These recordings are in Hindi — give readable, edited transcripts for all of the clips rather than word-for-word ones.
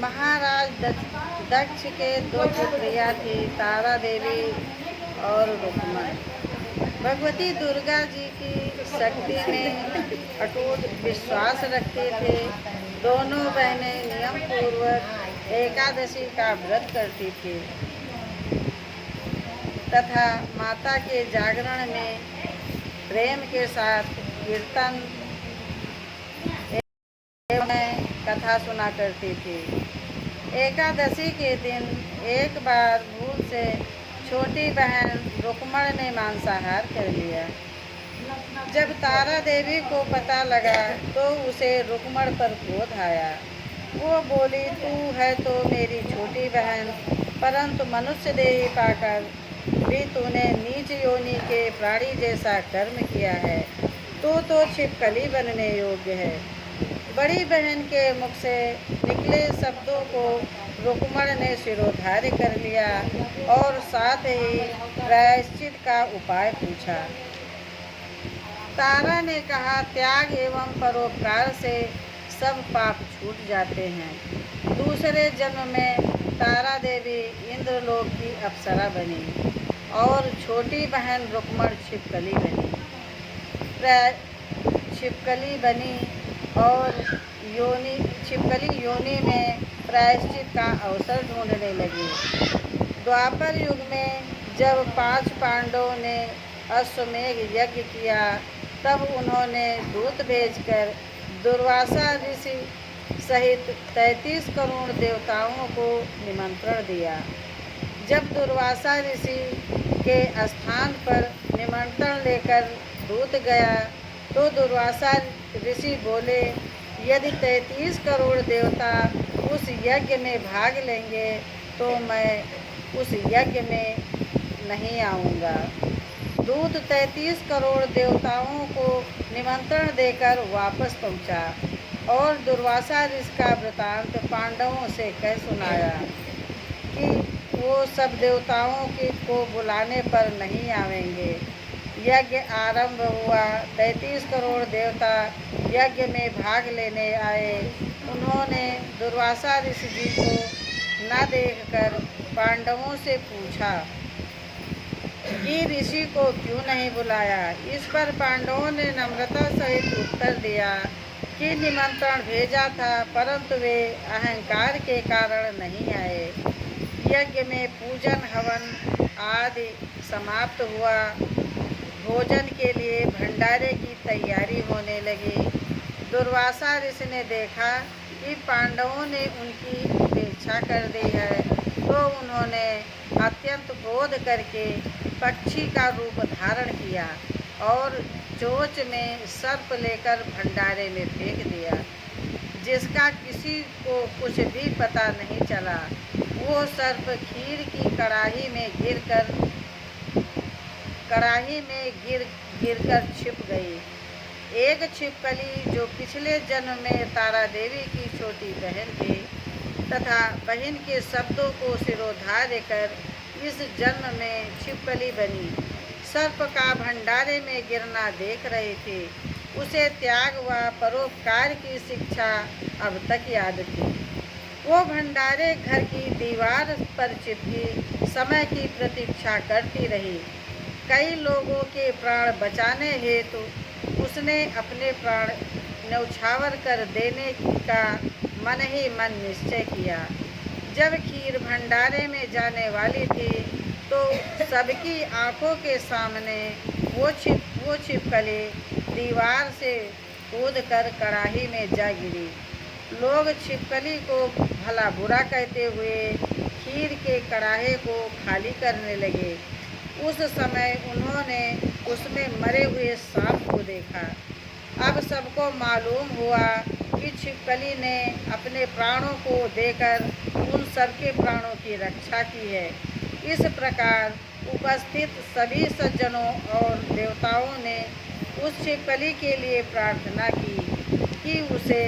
महाराज दक्ष के दो पुत्रियां थी, तारा देवी और रुक्मण। भगवती दुर्गा जी की शक्ति में अटूट विश्वास रखते थे। दोनों बहनें नियम पूर्वक एकादशी का व्रत करती थी तथा माता के जागरण में प्रेम के साथ कीर्तन एवं कथा सुना करती थी। एकादशी के दिन एक बार भूल से छोटी बहन रुक्मण ने मांसाहार कर लिया। जब तारा देवी को पता लगा तो उसे रुक्मण पर क्रोध आया। वो बोली, तू है तो मेरी छोटी बहन, परंतु मनुष्य देही पाकर भी तूने नीच योनि के प्राणी जैसा कर्म किया है। तू तो छिपकली बनने योग्य है। बड़ी बहन के मुख से निकले शब्दों को रुक्मण ने शिरोधार्य कर लिया और साथ ही प्रायश्चित का उपाय पूछा। तारा ने कहा, त्याग एवं परोपकार से सब पाप छूट जाते हैं। दूसरे जन्म में तारा देवी इंद्रलोक की अप्सरा बनी और छोटी बहन रुक्मण छिपकली बनी और छिपकली योनि में प्रायश्चित का अवसर ढूंढने लगी। द्वापर युग में जब 5 पांडवों ने अश्वमेघ यज्ञ किया, तब उन्होंने दूत भेजकर दुर्वासा ऋषि सहित 33 करोड़ देवताओं को निमंत्रण दिया। जब दुर्वासा ऋषि के स्थान पर निमंत्रण लेकर दूत गया तो दुर्वासा ऋषि बोले, यदि 33 करोड़ देवता उस यज्ञ में भाग लेंगे तो मैं उस यज्ञ में नहीं आऊँगा। दूत 33 करोड़ देवताओं को निमंत्रण देकर वापस पहुँचा और दुर्वासा ऋषि का वृतांत पांडवों से कह सुनाया कि वो सब देवताओं को बुलाने पर नहीं आवेंगे। यज्ञ आरंभ हुआ। 33 करोड़ देवता यज्ञ में भाग लेने आए। उन्होंने दुर्वासा ऋषि जी को न देखकर पांडवों से पूछा कि ऋषि को क्यों नहीं बुलाया। इस पर पांडवों ने नम्रता सहित उत्तर दिया कि निमंत्रण भेजा था, परंतु वे अहंकार के कारण नहीं आए। यज्ञ में पूजन हवन आदि समाप्त हुआ। भोजन के लिए भंडारे की तैयारी होने लगी। दुर्वासा ऋषि ने देखा कि पांडवों ने उनकी उपेक्षा कर दी है, तो उन्होंने अत्यंत क्रोध करके पक्षी का रूप धारण किया और चोंच में सर्प लेकर भंडारे में फेंक दिया, जिसका किसी को कुछ भी पता नहीं चला। वो सर्प खीर की कड़ाही में गिरकर छिप गई। एक छिपकली जो पिछले जन्म में तारा देवी की छोटी बहन थी तथा बहन के शब्दों को शिरोधार्य कर इस जन्म में छिपकली बनी, सर्प का भंडारे में गिरना देख रही थी। उसे त्याग व परोपकार की शिक्षा अब तक याद थी। वो भंडारे घर की दीवार पर चिपकी समय की प्रतीक्षा करती रही। कई लोगों के प्राण बचाने हेतु उसने अपने प्राण न्यौछावर कर देने का मन ही मन निश्चय किया। जब खीर भंडारे में जाने वाली थी तो सबकी आंखों के सामने वो छिपकली दीवार से कूदकर कड़ाही में जा गिरी। लोग छिपकली को भला बुरा कहते हुए खीर के कड़ाहे को खाली करने लगे। उस समय उन्होंने उसमें मरे हुए सांप को देखा। अब सबको मालूम हुआ कि छिपकली ने अपने प्राणों को देकर उन सबके प्राणों की रक्षा की है। इस प्रकार उपस्थित सभी सज्जनों और देवताओं ने उस छिपकली के लिए प्रार्थना की कि उसे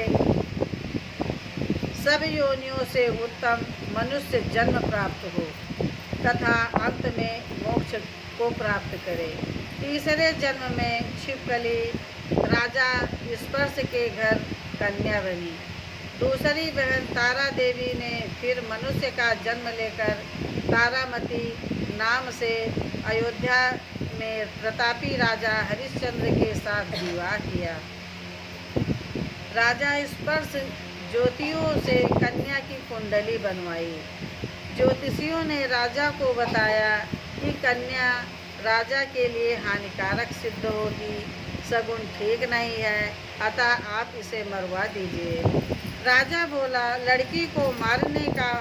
सब योनियों से उत्तम मनुष्य जन्म प्राप्त हो तथा अंत में मोक्ष को प्राप्त करे। तीसरे जन्म में छिपकली राजा स्पर्श के घर कन्या बनी। दूसरी बहन तारा देवी ने फिर मनुष्य का जन्म लेकर तारामती नाम से अयोध्या में प्रतापी राजा हरिश्चंद्र के साथ विवाह किया। राजा स्पर्श ज्योतियों से कन्या की कुंडली बनवाई। ज्योतिषियों ने राजा को बताया कि कन्या राजा के लिए हानिकारक सिद्ध होगी, सगुन ठीक नहीं है, अतः आप इसे मरवा दीजिए। राजा बोला, लड़की को मारने का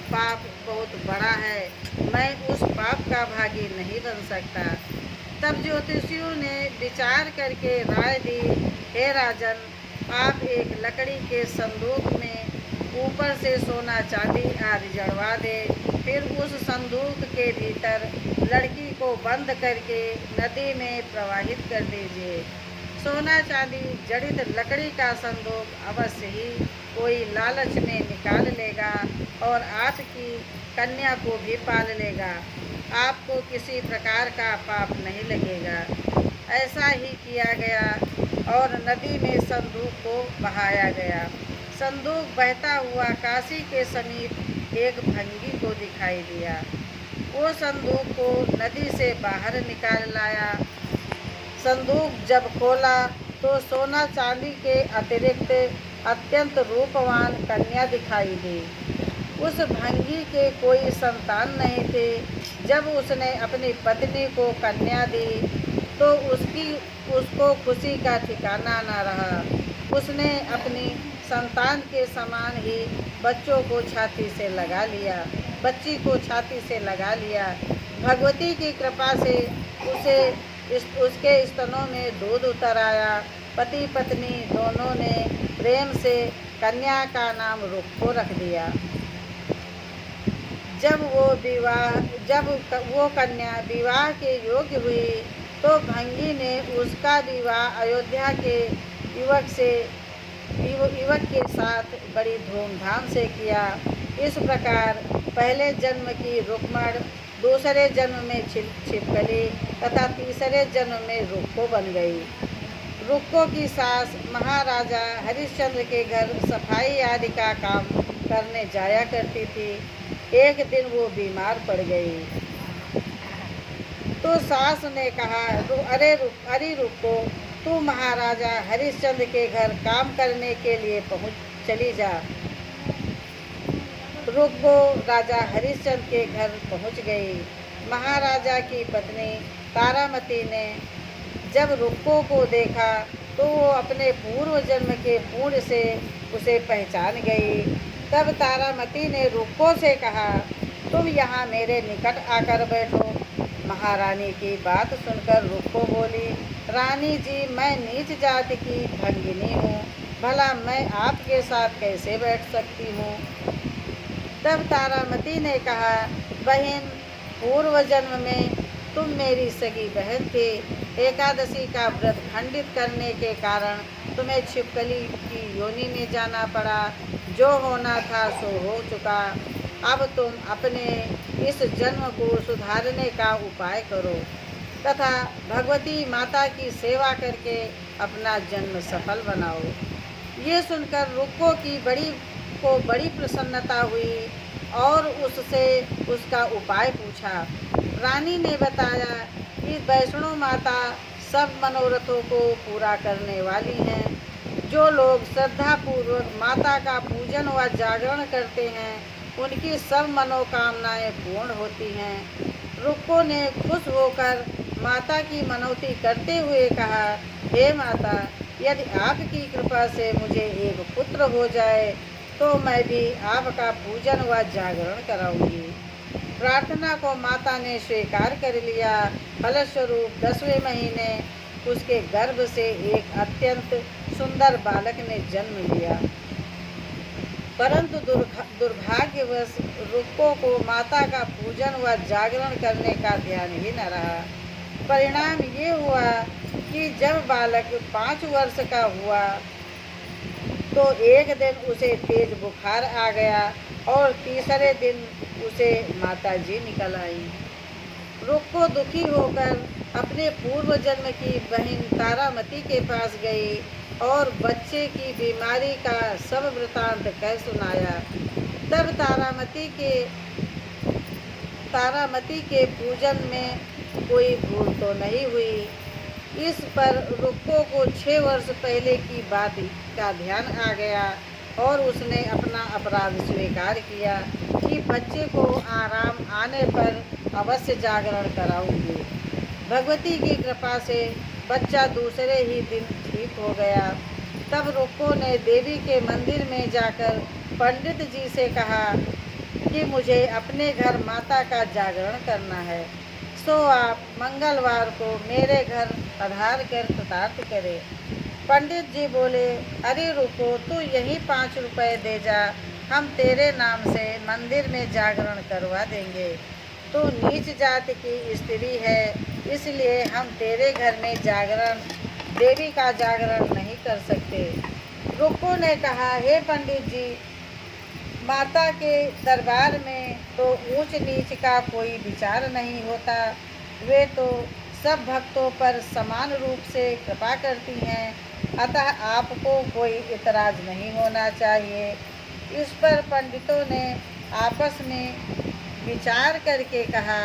पाप बहुत बड़ा है, मैं उस पाप का भागी नहीं बन सकता। तब ज्योतिषियों ने विचार करके राय दी, हे राजन, आप एक लकड़ी के संदूक में ऊपर से सोना चांदी आदि जड़वा दे, फिर उस संदूक के भीतर लड़की को बंद करके नदी में प्रवाहित कर दीजिए। सोना चांदी जड़ित लकड़ी का संदूक अवश्य ही कोई लालच में निकाल लेगा और आपकी कन्या को भी पाल लेगा। आपको किसी प्रकार का पाप नहीं लगेगा। ऐसा ही किया गया और नदी में संदूक को बहाया गया। संदूक बहता हुआ काशी के समीप एक भंगी को दिखाई दिया। वो संदूक को नदी से बाहर निकाल लाया। संदूक जब खोला तो सोना चांदी के अतिरिक्त अत्यंत रूपवान कन्या दिखाई दी। उस भंगी के कोई संतान नहीं थे। जब उसने अपनी पत्नी को कन्या दी तो उसको खुशी का ठिकाना न रहा। उसने अपनी संतान के समान ही बच्ची को छाती से लगा लिया। भगवती की कृपा से उसके स्तनों में दूध उतर आया। पति पत्नी दोनों ने प्रेम से कन्या का नाम रुक्को रख दिया। जब वो कन्या विवाह के योग्य हुई तो भंगी ने उसका विवाह अयोध्या के युवक के साथ बड़ी धूमधाम से किया। इस प्रकार पहले जन्म की रुक्मण दूसरे जन्म में छिपकली तथा तीसरे जन्म में रुक्को बन गई। रुक्को की सास महाराजा हरिश्चंद्र के घर सफाई आदि का काम करने जाया करती थी। एक दिन वो बीमार पड़ गई तो सास ने कहा, अरे रुक्को, तू महाराजा हरिश्चंद्र के घर काम करने के लिए चली जा। रुक्को राजा हरिश्चंद्र के घर पहुंच गई। महाराजा की पत्नी तारामती ने जब रुक्को को देखा तो वो अपने पूर्व जन्म के पुण्य से उसे पहचान गई। तब तारामती ने रुक्को से कहा, तुम यहाँ मेरे निकट आकर बैठो। महारानी की बात सुनकर रुक्को बोली, रानी जी, मैं नीच जाति की भंगिनी हूँ, भला मैं आपके साथ कैसे बैठ सकती हूँ। तब तारामती ने कहा, बहन, पूर्व जन्म में तुम मेरी सगी बहन थी। एकादशी का व्रत खंडित करने के कारण तुम्हें छिपकली की योनि में जाना पड़ा। जो होना था सो हो चुका। अब तुम अपने इस जन्म को सुधारने का उपाय करो तथा भगवती माता की सेवा करके अपना जन्म सफल बनाओ। ये सुनकर रुक्को की बड़ी प्रसन्नता हुई और उससे उसका उपाय पूछा। रानी ने बताया कि वैष्णो माता सब मनोरथों को पूरा करने वाली हैं। जो लोग श्रद्धापूर्वक माता का पूजन व जागरण करते हैं उनकी सब मनोकामनाएं पूर्ण होती हैं। रुक्को ने खुश होकर माता की मनौती करते हुए कहा, हे माता, यदि आपकी कृपा से मुझे एक पुत्र हो जाए तो मैं भी आपका पूजन व जागरण कराऊंगी। प्रार्थना को माता ने स्वीकार कर लिया। फलस्वरूप 10वें महीने उसके गर्भ से एक अत्यंत सुंदर बालक ने जन्म लिया। परंतु दुर्भाग्यवश रुक्को को माता का पूजन व जागरण करने का ध्यान ही न रहा। परिणाम ये हुआ कि जब बालक 5 वर्ष का हुआ तो एक दिन उसे तेज बुखार आ गया और तीसरे दिन उसे माताजी निकल आई। रुक्को दुखी होकर अपने पूर्व जन्म की बहन तारामती के पास गई और बच्चे की बीमारी का सब वृतांत कह सुनाया। तब तारामती के पूजन में कोई भूल तो नहीं हुई। इस पर रुक्को को 6 वर्ष पहले की बात का ध्यान आ गया और उसने अपना अपराध स्वीकार किया कि बच्चे को आराम आने पर अवश्य जागरण कराऊंगी। भगवती की कृपा से बच्चा दूसरे ही दिन ठीक हो गया। तब रुक्को ने देवी के मंदिर में जाकर पंडित जी से कहा कि मुझे अपने घर माता का जागरण करना है, सो आप मंगलवार को मेरे घर पधार कर कृतार्थ करें। पंडित जी बोले, अरे रुको, तू यही 5 रुपए दे जा, हम तेरे नाम से मंदिर में जागरण करवा देंगे। तू नीच जाति की स्त्री है, इसलिए हम तेरे घर में देवी का जागरण नहीं कर सकते। रुक्को ने कहा, हे पंडित जी, माता के दरबार में तो ऊंच नीच का कोई विचार नहीं होता। वे तो सब भक्तों पर समान रूप से कृपा करती हैं, अतः आपको कोई इतराज नहीं होना चाहिए। इस पर पंडितों ने आपस में विचार करके कहा,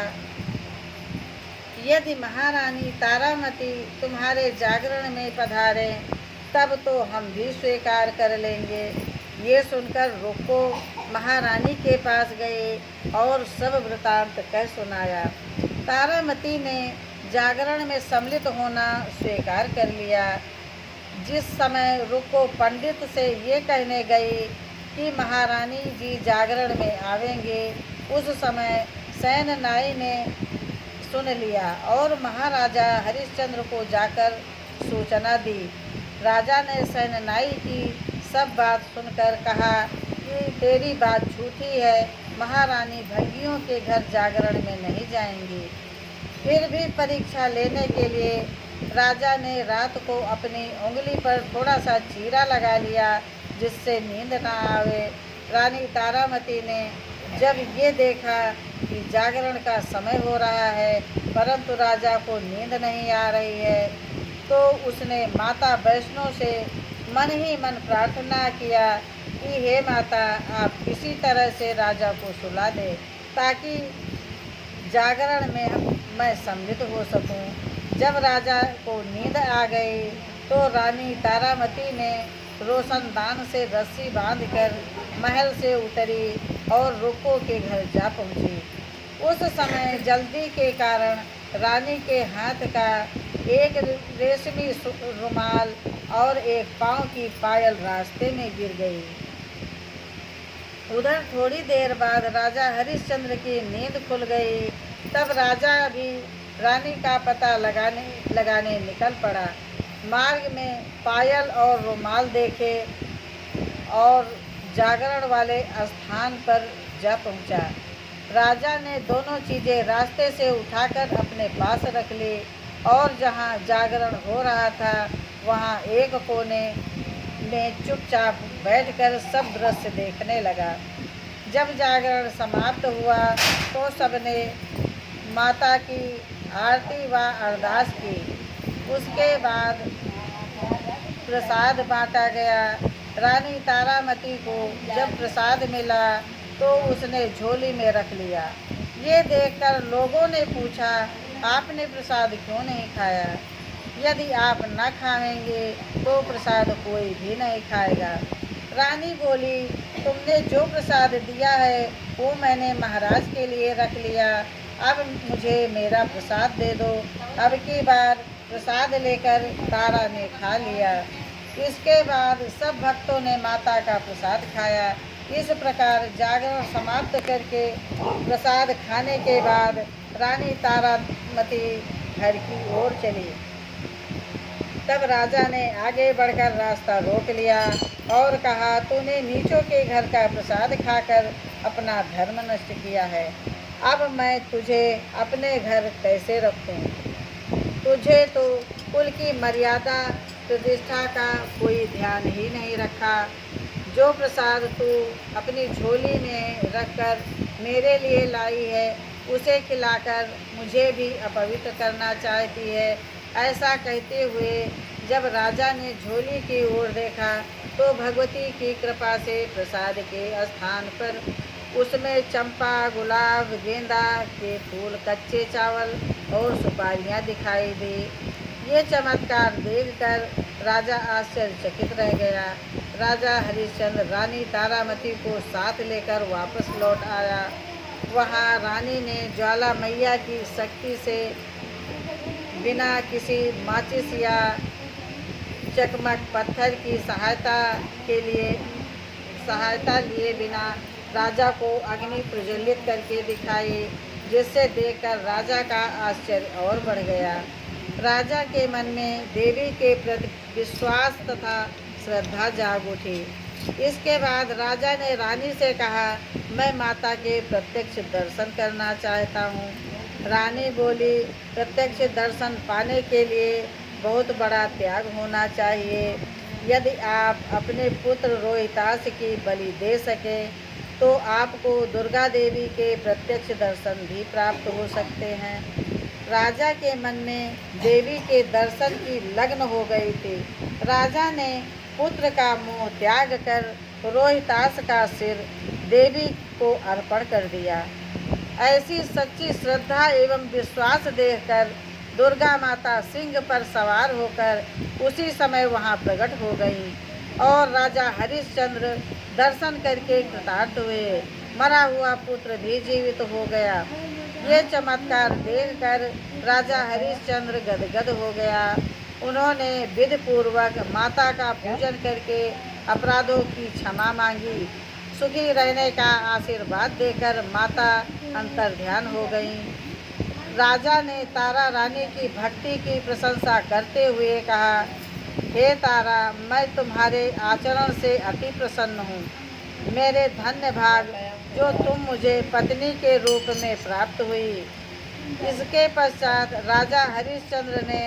यदि महारानी तारामती तुम्हारे जागरण में पधारें तब तो हम भी स्वीकार कर लेंगे। ये सुनकर रुक्को महारानी के पास गए और सब वृतांत कह सुनाया। तारामती ने जागरण में सम्मिलित होना स्वीकार कर लिया। जिस समय रुक्को पंडित से ये कहने गई कि महारानी जी जागरण में आवेंगे, उस समय सेननाई ने सुन लिया और महाराजा हरिश्चंद्र को जाकर सूचना दी। राजा ने सेननाई की सब बात सुनकर कहा कि तेरी बात झूठी है, महारानी भंगियों के घर जागरण में नहीं जाएंगी। फिर भी परीक्षा लेने के लिए राजा ने रात को अपनी उंगली पर थोड़ा सा चीरा लगा लिया, जिससे नींद न आवे। रानी तारामती ने जब ये देखा कि जागरण का समय हो रहा है परंतु राजा को नींद नहीं आ रही है, तो उसने माता वैष्णो से मन ही मन प्रार्थना किया कि हे माता, आप किसी तरह से राजा को सुला दे ताकि जागरण में मैं सम्मिलित हो सकूं। जब राजा को नींद आ गई तो रानी तारामती ने रोशनदान से रस्सी बांधकर महल से उतरी और रुक्को के घर जा पहुंची। उस समय जल्दी के कारण रानी के हाथ का एक रेशमी रुमाल और एक पाँव की पायल रास्ते में गिर गई। उधर थोड़ी देर बाद राजा हरिश्चंद्र की नींद खुल गई। तब राजा भी रानी का पता लगाने निकल पड़ा। मार्ग में पायल और रुमाल देखे और जागरण वाले स्थान पर जा पहुंचा। राजा ने दोनों चीज़ें रास्ते से उठाकर अपने पास रख ली और जहां जागरण हो रहा था वहां एक कोने में चुपचाप बैठकर सब दृश्य देखने लगा। जब जागरण समाप्त हुआ तो सबने माता की आरती व अरदास की। उसके बाद प्रसाद बांटा गया। रानी तारामती को जब प्रसाद मिला तो उसने झोली में रख लिया। ये देखकर लोगों ने पूछा, आपने प्रसाद क्यों नहीं खाया? यदि आप न खाएंगे तो प्रसाद कोई भी नहीं खाएगा। रानी बोली, तुमने जो प्रसाद दिया है वो मैंने महाराज के लिए रख लिया, अब मुझे मेरा प्रसाद दे दो। अब की बार प्रसाद लेकर तारा ने खा लिया। इसके बाद सब भक्तों ने माता का प्रसाद खाया। इस प्रकार जागरण समाप्त करके प्रसाद खाने के बाद रानी तारामती घर की ओर चली। तब राजा ने आगे बढ़कर रास्ता रोक लिया और कहा, तूने नीचों के घर का प्रसाद खाकर अपना धर्म नष्ट किया है। अब मैं तुझे अपने घर कैसे रखूं? तुझे तो कुल की मर्यादा प्रतिष्ठा का कोई ध्यान ही नहीं रखा। जो प्रसाद तू अपनी झोली में रखकर मेरे लिए लाई है उसे खिलाकर मुझे भी अपवित्र करना चाहती है। ऐसा कहते हुए जब राजा ने झोली की ओर देखा तो भगवती की कृपा से प्रसाद के स्थान पर उसमें चंपा, गुलाब, गेंदा के फूल, कच्चे चावल और सुपारियां दिखाई दी। ये चमत्कार देखकर राजा आश्चर्यचकित रह गया। राजा हरिश्चंद्र रानी तारामती को साथ लेकर वापस लौट आया। वहाँ रानी ने ज्वाला मैया की शक्ति से बिना किसी माचिस या चकमक पत्थर की सहायता लिए बिना राजा को अग्नि प्रज्वलित करके दिखाई, जिससे देखकर राजा का आश्चर्य और बढ़ गया। राजा के मन में देवी के प्रति विश्वास तथा श्रद्धा जाग उठी। इसके बाद राजा ने रानी से कहा, मैं माता के प्रत्यक्ष दर्शन करना चाहता हूँ। रानी बोली, प्रत्यक्ष दर्शन पाने के लिए बहुत बड़ा त्याग होना चाहिए। यदि आप अपने पुत्र रोहितास की बलि दे सके तो आपको दुर्गा देवी के प्रत्यक्ष दर्शन भी प्राप्त हो सकते हैं। राजा के मन में देवी के दर्शन की लगन हो गई थी। राजा ने पुत्र का मोह त्याग कर रोहितास का सिर देवी को अर्पण कर दिया। ऐसी सच्ची श्रद्धा एवं विश्वास देखकर दुर्गा माता सिंह पर सवार होकर उसी समय वहां प्रकट हो गई और राजा हरिश्चंद्र दर्शन करके कृतार्थ हुए। मरा हुआ पुत्र भी जीवित हो गया। ये चमत्कार देखकर राजा हरिश्चंद्र गदगद हो गया। उन्होंने विधि पूर्वक माता का पूजन करके अपराधों की क्षमा मांगी। सुखी रहने का आशीर्वाद देकर माता अंतर्ध्यान हो गई। राजा ने तारा रानी की भक्ति की प्रशंसा करते हुए कहा, हे तारा, मैं तुम्हारे आचरण से अति प्रसन्न हूँ। मेरे धन्य भाग जो तुम मुझे पत्नी के रूप में प्राप्त हुई। इसके पश्चात राजा हरिश्चंद्र ने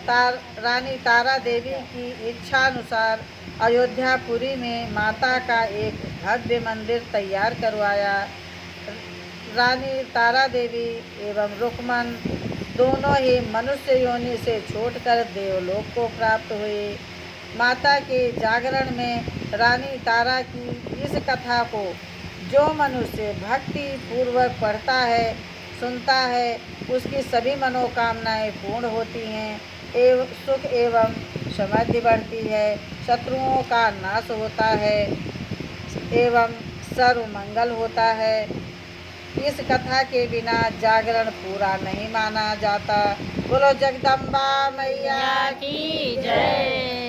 रानी तारा देवी की इच्छानुसार अयोध्यापुरी में माता का एक भव्य मंदिर तैयार करवाया। रानी तारा देवी एवं रुक्मन दोनों ही मनुष्य योनि से छोड़कर देवलोक को प्राप्त हुए। माता के जागरण में रानी तारा की इस कथा को जो मनुष्य भक्ति पूर्वक पढ़ता है, सुनता है, उसकी सभी मनोकामनाएं पूर्ण होती हैं एवं सुख एवं समृद्धि बढ़ती है, शत्रुओं का नाश होता है एवं सर्व मंगल होता है। इस कथा के बिना जागरण पूरा नहीं माना जाता। बोलो जगदम्बा मैया की जय।